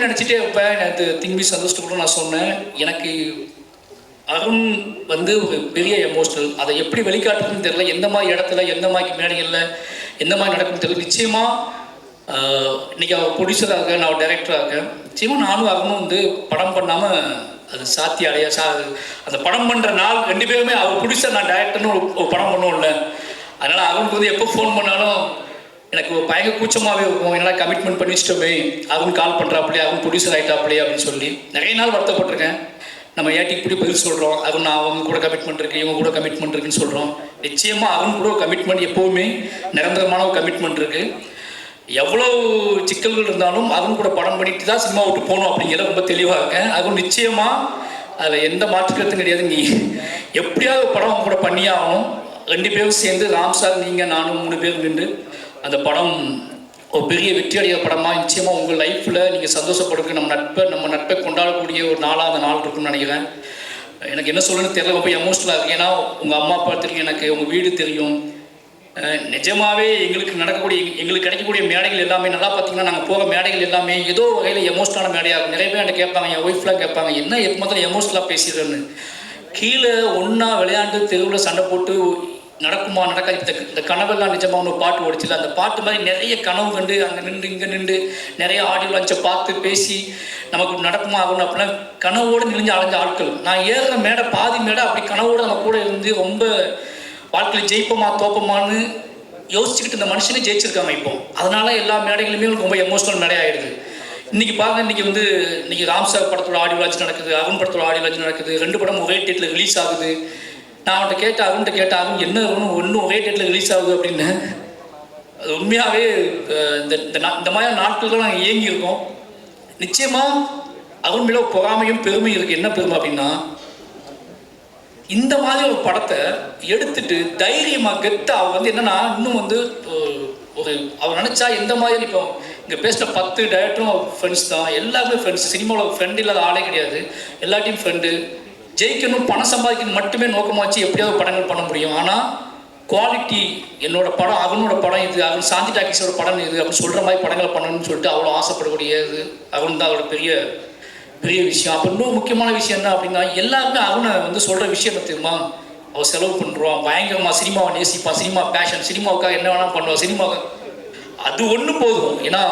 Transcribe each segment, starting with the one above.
எப்பவுமே நினச்சிட்டே இருப்பேன். நேற்று திங்பி சந்தோஷத்து கூட நான் சொன்னேன், எனக்கு அருண் வந்து ஒரு பெரிய எமோஷனல். அதை எப்படி வெளிக்காட்டுறதுன்னு தெரியல. எந்த மாதிரி இடத்துல, எந்த மாதிரி மேடைகளில், எந்த மாதிரி நடக்குன்னு தெரியல. நிச்சயமாக இன்றைக்கி அவர் ப்ரொடியூசராக இருக்கேன், நான் டைரக்டராக இருக்கேன். நிச்சயமாக நானும் அருணும் வந்து படம் பண்ணாமல் அது சாத்தியம் அடையா. அந்த படம் பண்ணுற நாள் 2 பேருமே, அவர் ப்ரொடியூசர் நான் டைரக்டர்னு ஒரு படம் பண்ணுவோம்ல. அதனால் அருணுக்கு வந்து எப்போ ஃபோன் பண்ணாலும் எனக்கு பயங்கர கூச்சமாகவே இருக்கும். என்னடா கமிட்மெண்ட் பண்ணி வச்சிட்டோமே, அருண் கால் பண்ணுறாப்லையே, அருண் ப்ரொடியூசர் ஆகிட்டாப்லையே அப்படின்னு சொல்லி நிறைய நாள் வருத்தப்பட்டிருக்கேன். நம்ம ஏட்டிக்கு இப்படி பதில் சொல்கிறோம், அருண் அவங்க கூட கமிட்மெண்ட் இருக்குது, இவங்க கூட கமிட்மெண்ட் இருக்குன்னு சொல்கிறோம். நிச்சயமாக அருண் கூட ஒரு கமிட்மெண்ட் எப்போவுமே நிரந்தரமான ஒரு கமிட்மெண்ட் இருக்குது. எவ்வளோ சிக்கல்கள் இருந்தாலும் அருண் கூட படம் பண்ணிட்டு தான் சினிமா விட்டு போகணும் அப்படிங்கிறத ரொம்ப தெளிவாக இருக்கேன். அருண் நிச்சயமாக அதில் எந்த மாற்றுக்கருத்தும் கிடையாது. நீ எப்படியாவது படம் அவங்க கூட பண்ணியே ஆகணும். 2 பேரும் சேர்ந்து, ராம் சார், நீங்கள், நானும் 3 பேர் நின்று அந்த படம் ஒரு பெரிய வெற்றி அடைய படமாக நிச்சயமாக உங்கள் லைஃப்பில் நீங்கள் சந்தோஷப்படுங்க. நம்ம நட்பை கொண்டாடக்கூடிய ஒரு நாளாக அந்த நாள் இருக்குன்னு நினைக்கிறேன். எனக்கு என்ன சொல்லணும்னு தெரியல, ரொம்ப எமோஷனலாக இருக்குது. ஏன்னா உங்கள் அம்மா அப்பா தெரியும், எனக்கு உங்கள் வீடு தெரியும். நிஜமாகவே எங்களுக்கு கிடைக்கக்கூடிய மேடைகள் எல்லாமே நல்லா பார்த்தீங்கன்னா, நாங்கள் போகிற மேடைகள் எல்லாமே ஏதோ வகையில் எமோஷனலான மேடையாக இருக்கும். நிறைய பேர் என்கிட்ட கேட்பாங்க, என் ஒய்ஃப்லாம் கேட்பாங்க, என்ன எப்போ முதல்ல எமோஷனலாக பேசிடுறேன்னு. கீழே ஒன்றா விளையாண்டு தெருவில் சண்டை போட்டு நடக்குமா நடக்காது, இந்த கனவெல்லாம் நிஜமாக ஒரு பாட்டு ஓடிச்சில்ல, அந்த பாட்டு மாதிரி நிறைய கனவு கண்டு அங்கே நின்று இங்கே நின்று நிறைய ஆடியோ லான்ச்சை பார்த்து பேசி நமக்கு நடக்குமா ஆகணும் அப்படின்னா கனவோடு நெளிஞ்சு அலைஞ்ச ஆட்கள். நான் ஏறுற மேடை பாதி மேடை அப்படி கனவோடு நம்ம கூட இருந்து ரொம்ப வாழ்க்கையில் ஜெயிப்போமா தோப்போமான்னு யோசிச்சுக்கிட்டு இந்த மனுஷனே ஜெயிச்சிருக்காங்க இப்போ. அதனால எல்லா மேடைகளுமே ரொம்ப எமோஷனல் மேடை ஆகிடுது. இன்றைக்கி பாருங்க, இன்றைக்கி ராம் சார் படத்தோட ஆடியோ லான்ச் நடக்குது, அருண் படத்தோட ஆடியோ லான்ச் நடக்குது. 2 படம் ஒரே டேட்டில் ரிலீஸ் ஆகுது. நான் அவன்கிட்ட கேட்டேன் அருண் என்ன ஒன்றும் ஒரே டேட்டில் ரிலீஸ் ஆகுது அப்படின்னு. அது உண்மையாகவே இந்த மாதிரி நாட்கள்லாம் நாங்கள் இயங்கியிருக்கோம். நிச்சயமாக அருண் மேலே பொறாமையும் பெருமையும் இருக்குது. என்ன பெருமை அப்படின்னா, இந்த மாதிரி ஒரு படத்தை எடுத்துட்டு தைரியமாக கெத்து அவர் வந்து என்னன்னா இன்னும் வந்து அவர் நினச்சா எந்த மாதிரி இப்போ இங்கே பேசின 10 டைரக்டரும் ஃப்ரெண்ட்ஸ் தான், எல்லாருமே ஃப்ரெண்ட்ஸ். சினிமாவில் ஃப்ரெண்ட் இல்லாத ஆளே கிடையாது, எல்லாத்தையும் ஃப்ரெண்டு. ஜெயிக்கணும், பணம் சம்பாதிக்கணும் மட்டுமே நோக்கமாக வச்சு எப்படியாவது படங்கள் பண்ண முடியும். ஆனால் குவாலிட்டி, என்னோட படம் அருணோட படம் இது, அருண் சாந்தி டாக்கீஸோட படம் இது அப்படின்னு சொல்கிற மாதிரி படங்களை பண்ணணும்னு சொல்லிட்டு அவ்வளோ ஆசைப்படக்கூடியது அருண் தான் அதோட பெரிய விஷயம். அப்போ இன்னும் முக்கியமான விஷயம் என்ன அப்படின்னா, எல்லாருமே அருணை வந்து சொல்கிற விஷயம் தெரியுமா, அவள் செலவு பண்ணுறான், பயங்கரமாக சினிமாவை நேசிப்பான், சினிமா பேஷன், சினிமாவுக்காக என்ன வேணால் பண்ணுவான், சினிமாவுக்கு அது ஒன்று போதும். ஏன்னா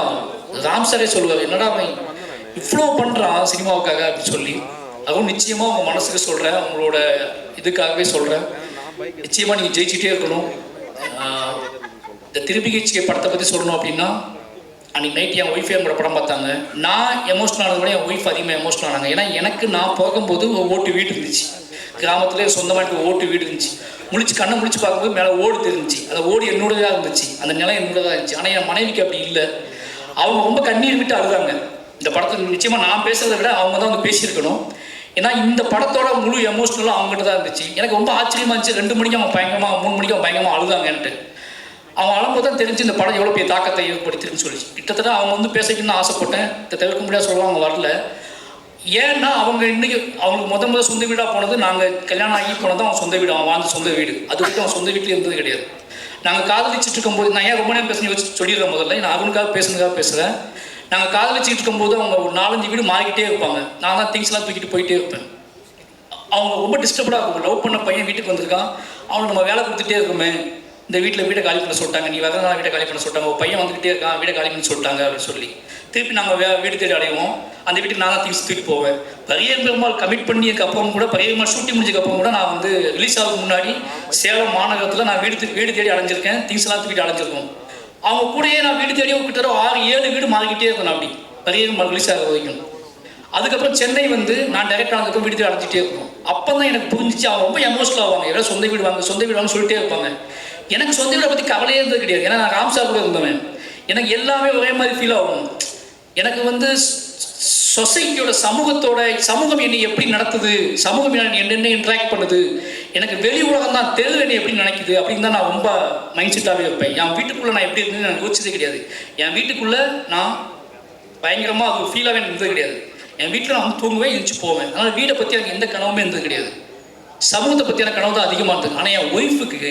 ராம் சாரே சொல்லுவார், என்னடா அவன் இவ்வளோ பண்ணுறான் சினிமாவுக்காக அப்படின்னு சொல்லி. அதுவும் நிச்சயமாக உங்கள் மனசுக்கு சொல்கிறேன், உங்களோட இதுக்காகவே சொல்கிறேன், நிச்சயமாக நீங்கள் ஜெயிச்சுட்டே இருக்கணும். இந்த திருப்பிகை படத்தை பற்றி சொல்லணும் அப்படின்னா, அன்றைக்கி நைட்டு என் ஒய்ஃபே என்னோட படம் பார்த்தாங்க. நான் எமோஷனல் ஆனது கூட என் ஒய்ஃப் அதிகமாக எமோஷனல் ஆனாங்க. ஏன்னா எனக்கு நான் போகும்போது ஒரு ஓட்டு வீடு இருந்துச்சு, கிராமத்துலேயே சொந்தமாக ஓட்டு வீடு இருந்துச்சு. கண்ணை முழிச்சு பார்க்கும்போது மேலே ஓடு தெரிஞ்சிச்சு. அந்த ஓடு என்னோடதாக இருந்துச்சு, அந்த நிலம் என்னோடதாக இருந்துச்சு. ஆனால் என் மனைவிக்கு அப்படி இல்லை. அவங்க ரொம்ப கண்ணீர் விட்டு அழுதாங்க. இந்த படத்தில் நிச்சயமாக நான் பேசுறதை விட அவங்க தான் வந்து பேசியிருக்கணும். ஏன்னா இந்த படத்தோட முழு எமோஷனலும் அவங்ககிட்ட தான் இருந்துச்சு. எனக்கு ரொம்ப ஆச்சரியமாக இருந்துச்சு. 2 மணிக்கு அவன் பயங்கரமாக, 3 மணிக்கு அவன் பயங்கரமாக அழுதாங்கன்ட்டு. அவன் அழும்போது தான் தெரிஞ்சு இந்த படம் எவ்வளோ பெரிய தாக்கத்தை ஏற்படுத்திருக்குன்னு சொல்லி. கிட்டத்தட்ட அவங்க வந்து பேசிக்கணும்னு ஆசைப்பட்டேன், இதை தவிர்க்க முடியாது சொல்லுவாங்க, அவங்க வரல. ஏன்னா அவங்க இன்றைக்கி அவங்களுக்கு முதல் சொந்த வீடாக போனது, நாங்கள் கல்யாணம் ஆகி போனது அவங்க சொந்த வீடு, அவன் வாழ்ந்த சொந்த வீடு. அது வரைக்கும் அவன் சொந்த வீட்டில் இருந்தது கிடையாது. நாங்கள் காதலிச்சுட்டு இருக்கும்போது, நான் ஏன் ரொம்ப நேரம் பேச வச்சு சொல்லிடுறேன் முதல்ல, நான் அவனுக்காக பேசுனதுக்காக பேசுகிறேன். நாங்கள் காதலிச்சுட்டு இருக்கும்போது அவங்க ஒரு 4-5 வீடு மாறிக்கிட்டே இருப்பாங்க. நான் தான் திங்ஸ்லாம் தூக்கிட்டு போயிட்டே இருப்பேன். அவங்க ரொம்ப டிஸ்டர்படாக இருக்கும். லவ் பண்ண பையன் வீட்டுக்கு வந்திருக்கான், அவனுக்கு நம்ம வேலை கொடுத்துட்டே இருக்குமே, இந்த வீட்டை காலி பண்ண சொல்லிட்டாங்க, நீ வரதுனால வீட்டை காலி பண்ண சொல்லிட்டாங்க, ஒரு பையன் வந்துக்கிட்டே இருக்கான், வீட்டை காலி பண்ணி சொல்லிட்டாங்க அப்படின்னு சொல்லி திருப்பி நாங்கள் வீடு தேடி அடைவோம். அந்த வீட்டுக்கு நான் தான் திங்ஸ் தூக்கிட்டு போவேன். பரியேறும் பெருமாள் கமிட் பண்ணியதுக்கு அப்புறம் கூட, பரியேறும் பெருமாள் ஷூட்டிங் முடிஞ்சதுக்கு அப்புறம் கூட நான் வந்து ரிலீஸ் ஆகிறதுக்கு முன்னாடி சேலம் மாநகரத்தில் நான் வீடு தேடி அடைஞ்சிருக்கேன், திங்ஸ்லாம் தூக்கிட்டு அடைஞ்சிருக்கோம். அவங்க கூடயே நான் வீடு தேடி கிட்டத்தட்ட 6-7 வீடு மாறிக்கிட்டே இருக்கணும் அப்படி பரியேறும் பெருமாள் ரிலீஸ் ஆகிற வரைக்கும். அதுக்கப்புறம் சென்னை வந்து நான் டைரக்ட் ஆனதுக்கப்புறம் வீடு தேடி அடைஞ்சிட்டே இருக்கணும். அப்போ தான் எனக்கு புரிஞ்சிச்சு, அவங்க ரொம்ப எமோஷனல் ஆவாங்க. எவ்வளோ சொந்த வீடு வாங்க சொல்லிட்டே இருப்பாங்க. எனக்கு சொந்த வீடை பற்றி கவலையே இருந்தது கிடையாது. ஏன்னா நான் ராம் சார் கூட இருந்தவன். எனக்கு எல்லாமே ஒரே மாதிரி ஃபீல் ஆகும். எனக்கு வந்து சொசைட்டியோட சமூகம் என்னை எப்படி நடத்துது, சமூகம் என்ன இன்ட்ராக்ட் பண்ணுது, எனக்கு வெளி உலகம் தான் தெரு என்னை எப்படி நினைக்குது அப்படின்னு தான் நான் ரொம்ப மைண்ட் செட்டாகவே வைப்பேன். என் வீட்டுக்குள்ளே நான் எப்படி இருந்தேன்னு எனக்கு யோசிச்சதே கிடையாது. என் வீட்டுக்குள்ளே நான் பயங்கரமாக அது ஃபீலாகவே இருந்தது கிடையாது. என் வீட்டில் நான் வந்து தூங்குவேன், எழுந்துச்சு போவேன். அதனால் வீடை பற்றி எனக்கு எந்த கனவுமே இருந்தது கிடையாது. சமூகத்தை பற்றியான கனவு தான் அதிகமாக இருந்தது. ஆனால் என் ஒய்ஃபுக்கு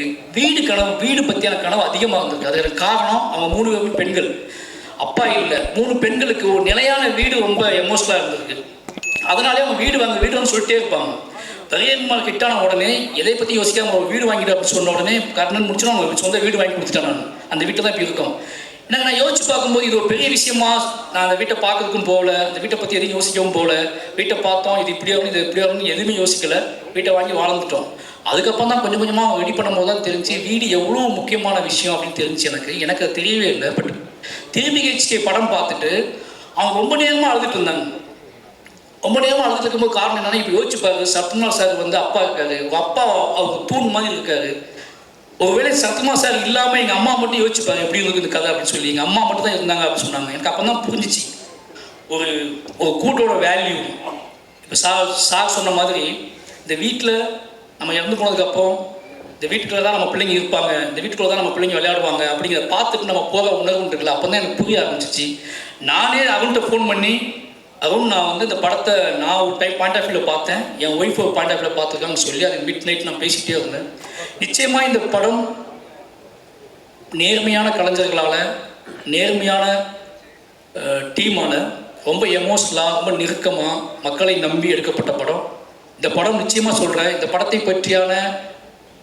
வீடு பற்றியான கனவு அதிகமாக இருந்திருக்கு. அது எனக்கு காரணம், அவங்க 3 பேரும் பெண்கள். அப்பா இல்லை, 3 பெண்களுக்கு ஒரு நிலையான வீடு ரொம்ப எமோஷனலாக இருந்திருக்கு. அதனாலே அவங்க வீடு வாங்க சொல்லிட்டே இருப்பாங்க. பெரியம்மாள் கிட்டான உடனே எதை பற்றி யோசிக்காம ஒரு வீடு வாங்கிட்டு அப்படின்னு சொன்ன உடனே கர்ணன் முடிச்சுன்னா அவங்க சொந்த வீடு வாங்கி கொடுத்துட்டேன். நான் அந்த வீட்டை தான் இப்போ இருக்கோம். எனக்கு நான் யோசிச்சு பார்க்கும்போது இது ஒரு பெரிய விஷயமா. நான் அந்த வீட்டை பார்க்கறதுக்கும் போகல, அந்த வீட்டை பற்றி எதையும் யோசிக்கவும் போகல. வீட்டை பார்த்தோம், இது இப்படி ஆகணும் இது எப்படி ஆகணும்னு எதுவுமே யோசிக்கலை. வீட்டை வாங்கி வாழ்ந்துட்டோம். அதுக்கப்புறம் தான் கொஞ்சம் கொஞ்சமாக ரெடி பண்ணும்போது தான் தெரிஞ்சு வீடு எவ்வளோ முக்கியமான விஷயம் அப்படின்னு தெரிஞ்சு எனக்கு அது தெரியவே இல்லை. பட் திரும்பிகை படம் பார்த்துட்டு அவங்க ரொம்ப நேரமாக அழுதுட்டு இருந்தாங்க. ரொம்ப நேரமாக அழுதுட்டு இருக்கும்போது காரணம் என்னன்னா, இப்போ யோசிச்சு பாரு, சத்யகுமார் சார் வந்து அப்பா இருக்காரு, அப்பா அவங்க தூண் மாதிரி இருக்காரு. ஒருவேளை சத்யகுமார் சார் இல்லாமல் எங்கள் அம்மா மட்டும் யோசிச்சுப்பாங்க எப்படி இருக்குது இந்த கதை அப்படின்னு சொல்லி. எங்கள் அம்மா மட்டும் தான் இருந்தாங்க அப்படின்னு சொன்னாங்க. எனக்கு அப்போ தான் புரிஞ்சிச்சு ஒரு கூட்டோட வேல்யூ. இப்போ சார் சொன்ன மாதிரி இந்த வீட்டில் நம்ம இறந்து போனதுக்கப்புறம் இந்த வீட்டுக்குள்ளே தான் நம்ம பிள்ளைங்க இருப்பாங்க, இந்த வீட்டுக்குள்ளே தான் நம்ம பிள்ளைங்க விளையாடுவாங்க அப்படிங்கிறத பார்த்துட்டு நம்ம போக உணர்வுன்னு இருக்குல்ல. அப்போ தான் எனக்கு புரிய ஆரம்பிச்சிச்சு. நானே அவன்கிட்ட ஃபோன் பண்ணி அதுவும் நான் வந்து இந்த படத்தை நான் ஒரு பாயிண்ட் ஆஃப் வியூவில் பார்த்தேன், என் ஒய்ஃப் ஒரு பாயிண்ட் ஆஃப் வியூவில் பார்த்துருக்காங்க சொல்லி அது மிட் நைட் நான் பேசிகிட்டே இருந்தேன். நிச்சயமாக இந்த படம் நேர்மையான கலைஞர்களால், நேர்மையான டீமால் ரொம்ப எமோஷ்னலாக ரொம்ப நெருக்கமாக மக்களை நம்பி எடுக்கப்பட்ட படம். இந்த படம் நிச்சயமாக சொல்கிறேன், இந்த படத்தை பற்றியான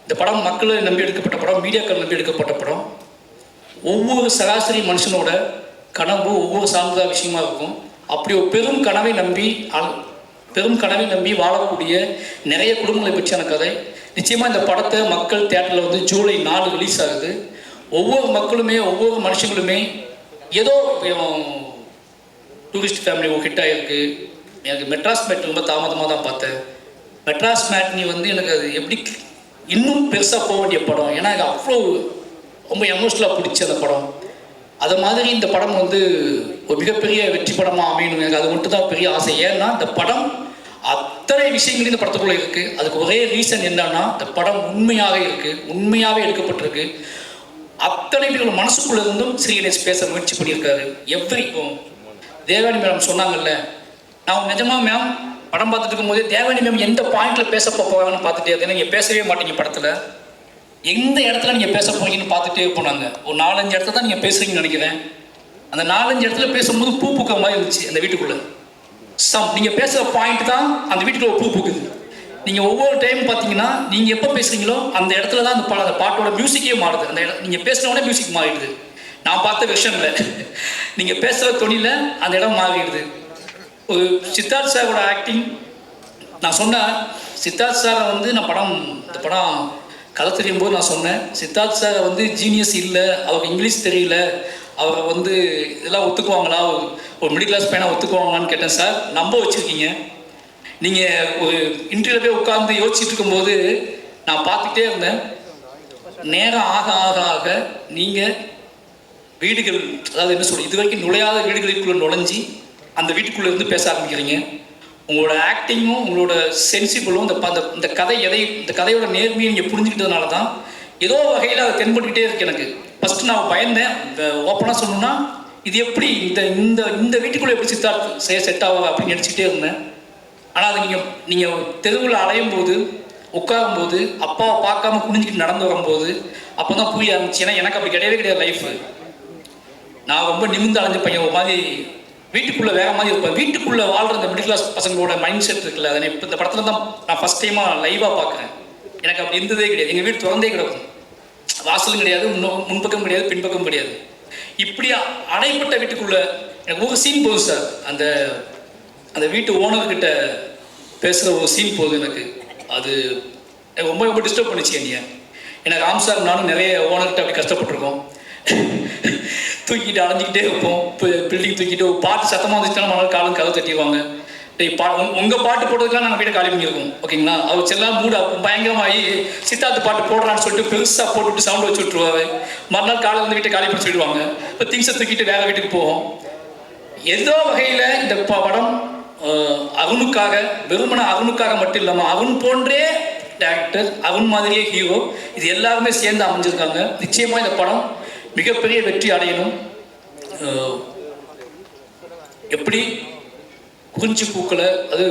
இந்த படம் மக்களை நம்பி எடுக்கப்பட்ட படம், மீடியாக்கள் நம்பி எடுக்கப்பட்ட படம். ஒவ்வொரு சராசரி மனுஷனோட கனவு ஒவ்வொரு சார்ந்த விஷயமா இருக்கும். அப்படி ஒரு பெரும் கனவை நம்பி வாழக்கூடிய நிறைய குடும்பங்களை பற்றியான கதை. நிச்சயமாக இந்த படத்தை மக்கள் தியேட்டரில் வந்து ஜூலை 4 ரிலீஸ் ஆகுது. ஒவ்வொரு மக்களுமே ஒவ்வொரு மனுஷங்களுமே ஏதோ டூரிஸ்ட் ஃபேமிலி ஒரு ஹிட் ஆகிருக்கு. எனக்கு மெட்ராஸ் மேட்னி ரொம்ப தாமதமாக தான் பார்த்தேன். மெட்ராஸ் மேட்னி வந்து எனக்கு அது எப்படி இன்னும் பெருசாக போக வேண்டிய படம். ஏன்னா எனக்கு அவ்வளோ ரொம்ப எமோஷ்னலாக பிடிச்ச அந்த படம். அது மாதிரி இந்த படம் வந்து ஒரு மிகப்பெரிய வெற்றி படமாக அமையணும். எனக்கு அது மட்டும் தான் பெரிய ஆசை. ஏன்னா இந்த படம் அத்தனை விஷயங்களும் இந்த படத்துக்குள்ளே இருக்குது. அதுக்கு ஒரே ரீசன் என்னன்னா, இந்த படம் உண்மையாக இருக்குது, உண்மையாகவே எடுக்கப்பட்டிருக்கு. அத்தனை பேர் மனசுக்குள்ளே இருந்தும் ஸ்ரீகணேஷ் பேச முயற்சி பண்ணியிருக்காரு. இப்போ தேவானி மேம் சொன்னாங்கல்ல, நான் நிஜமாக மேம் படம் பார்த்துட்டு இருக்கும்போதே தேவானி மேம் எந்த பாயிண்டில் பேச போவாங்கன்னு பார்த்துட்டே இருந்தேன். நீங்கள் பேசவே மாட்டீங்க படத்தில், எந்த இடத்துல நீங்கள் பேச போறீங்கன்னு பார்த்துட்டே போனாங்க. ஒரு 4-5 இடத்துல தான் நீங்கள் பேசுறீங்கன்னு நினைக்கிறேன். அந்த 4-5 இடத்துல பேசும்போது பூ பூக்கிற மாதிரி இருந்துச்சு அந்த வீட்டுக்குள்ளே. நீங்கள் பேசுகிற பாயிண்ட் தான் அந்த வீட்டுக்குள்ள பூ பூக்குது. நீங்கள் ஒவ்வொரு டைம் பார்த்தீங்கன்னா நீங்கள் எப்போ பேசுகிறீங்களோ அந்த இடத்துல தான் அந்த பாட்டோட மியூசிக்கே மாறுது. அந்த நீங்கள் பேசுனோடனே மியூசிக் மாறிடுது. நான் பார்த்த விஷயம்ல நீங்கள் பேசுகிற தொழில அந்த இடம் மாறிடுது. ஒரு சித்தார்த் சாரோட ஆக்டிங், நான் சொன்னேன் சித்தார்த் சாரை வந்து இந்த படம் கதை தெரியும் போது நான் சொன்னேன், சித்தார்த் சாரை வந்து ஜீனியஸ் இல்லை, அவருக்கு இங்கிலீஷ் தெரியல, அவரை வந்து இதெல்லாம் ஒத்துக்குவாங்களா, ஒரு மிடில் கிளாஸ் பையனாக ஒத்துக்குவாங்களான்னு கேட்டேன். சார் நம்ப வச்சுருக்கீங்க. நீங்கள் ஒரு இன்டர்வியூல போய் உட்காந்து யோசிச்சுட்டு இருக்கும்போது நான் பார்த்துட்டே இருந்தேன். நேரம் ஆக ஆக ஆக நீங்கள் வீடுகள், அதாவது என்ன சொல்றது, இது வரைக்கும் நுழையாத வீடுகளுக்குள்ளே நுழைஞ்சி அந்த வீட்டுக்குள்ளே இருந்து பேச ஆரம்பிக்கிறீங்க. உங்களோட ஆக்டிங்கும் உங்களோட சென்சிபிளும் இந்த கதையோட நேர்மையை நீங்கள் புரிஞ்சுக்கிட்டதுனால தான் ஏதோ வகையில் அதை தென்பட்டுக்கிட்டே இருக்கு. எனக்கு ஃபஸ்ட்டு நான் பயந்தேன், ஓப்பனாக சொல்லணும்னா இது எப்படி இந்த வீட்டுக்குள்ளே எப்படி சித்தார்த் செட் ஆகுது அப்படின்னு நினச்சிக்கிட்டே இருந்தேன். ஆனால் அது நீங்கள் தெருவில் அலையும் போது, உட்காரும்போது, அப்பாவை பார்க்காம குனிஞ்சிக்கிட்டு நடந்து வரும்போது அப்போ தான் புரிய ஆரம்பிச்சு. ஏன்னா எனக்கு அப்படி கிடையாது லைஃபு. நான் ரொம்ப நிமிர்ந்து அலைஞ்ச பையன், ஒரு மாதிரி வீட்டுக்குள்ளே வேற மாதிரி இருப்பேன். வீட்டுக்குள்ளே வாழ்கிற இந்த மிடில் கிளாஸ் பசங்களோட மைண்ட் செட் இருக்குல்ல, அதை இப்போ இந்த படத்தில் தான் நான் ஃபஸ்ட் டைமாக லைவாக பார்க்குறேன். எனக்கு அப்படி இருந்ததே கிடையாது. எங்கள் வீடு திறந்தே கிடக்கும், வாசலும் கிடையாது, முன்பக்கம் கிடையாது, பின்பக்கம் கிடையாது. இப்படி அடைப்பட்ட வீட்டுக்குள்ளே எனக்கு ஒரு சீன் போதும் சார். அந்த வீட்டு ஓனர்கிட்ட பேசுகிற ஒரு சீன் போதும் எனக்கு. அது ரொம்ப ரொம்ப டிஸ்டர்ப் பண்ணிச்சு என்னைய. எனக்கு ராம் சார் நானும் நிறைய ஓனர்கிட்ட அப்படி கஷ்டப்பட்டுருக்கோம். தூக்கிட்டு அலைஞ்சிக்கிட்டே இருப்போம், பில்டிங் தூக்கிட்டு ஒரு பாட்டு சத்தமாக வந்துச்சுன்னா மணல் காலம் கதை தட்டிடுவாங்க. உங்கள் பாட்டு போடுறதுக்கெல்லாம் நாங்கள் வீட்டை காலி பண்ணியிருக்கோம், ஓகேங்களா. அவர் செல்லாம் மூடு பயங்கரமாகி சித்தார்த்து பாட்டு போடுறான்னு சொல்லிட்டு பெருசாக போட்டுவிட்டு சவுண்ட் வச்சு விட்ருவாரு. மறுநாள் காலை வந்து வீட்டை காலி பண்ணி சொல்லிடுவாங்க. இப்போ திங்ஸை தூக்கிட்டு வேற வீட்டுக்கு போவோம். ஏதோ வகையில் இந்த படம் அருணுக்காக, வெறுமன அருணுக்காக மட்டும் இல்லாமல் அருண் போன்றே டேரக்டர், அருண் மாதிரியே ஹீரோ, இது எல்லாருமே சேர்ந்து அமைஞ்சிருக்காங்க. நிச்சயமாக இந்த படம் மிகப்பெரிய வெற்றி அடையணும். எப்படி குறிஞ்சி பூக்களை, அது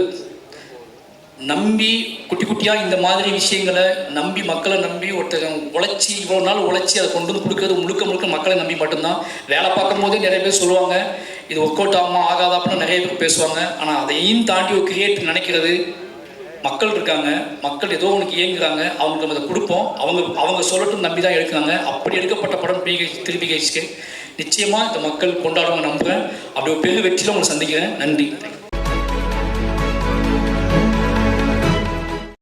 நம்பி குட்டி குட்டியாக இந்த மாதிரி விஷயங்களை நம்பி மக்களை நம்பி ஒருத்தர் உழைச்சி இவ்வளோ நாள் உழைச்சி அதை கொண்டு வந்து கொடுக்குறது முழுக்க முழுக்க மக்களை நம்பி மட்டும்தான். வேலை பார்க்கும் போதே நிறைய பேர் சொல்லுவாங்க இது ஒர்க் அவுட் ஆகுமா ஆகாதா அப்படின்னு நிறைய பேர் பேசுவாங்க. ஆனால் அதையும் தாண்டி ஒரு கிரியேட் நினைக்கிறது மக்கள் இருக்காங்க, மக்கள் ஏதோ உனக்கு இயங்குறாங்க, அவங்களுக்கு நம்ம அதை கொடுப்போம், அவங்க சொல்லட்டும் நம்பி தான் எடுக்கிறாங்க. அப்படி எடுக்கப்பட்ட படம் திருப்பி கேச்சுக்கு நிச்சயமாக இந்த மக்கள் கொண்டாடுவாங்க நம்புகிறேன். அப்படி ஒரு பெரிய வெற்றியில் உங்களை சந்திக்கிறேன். நன்றி.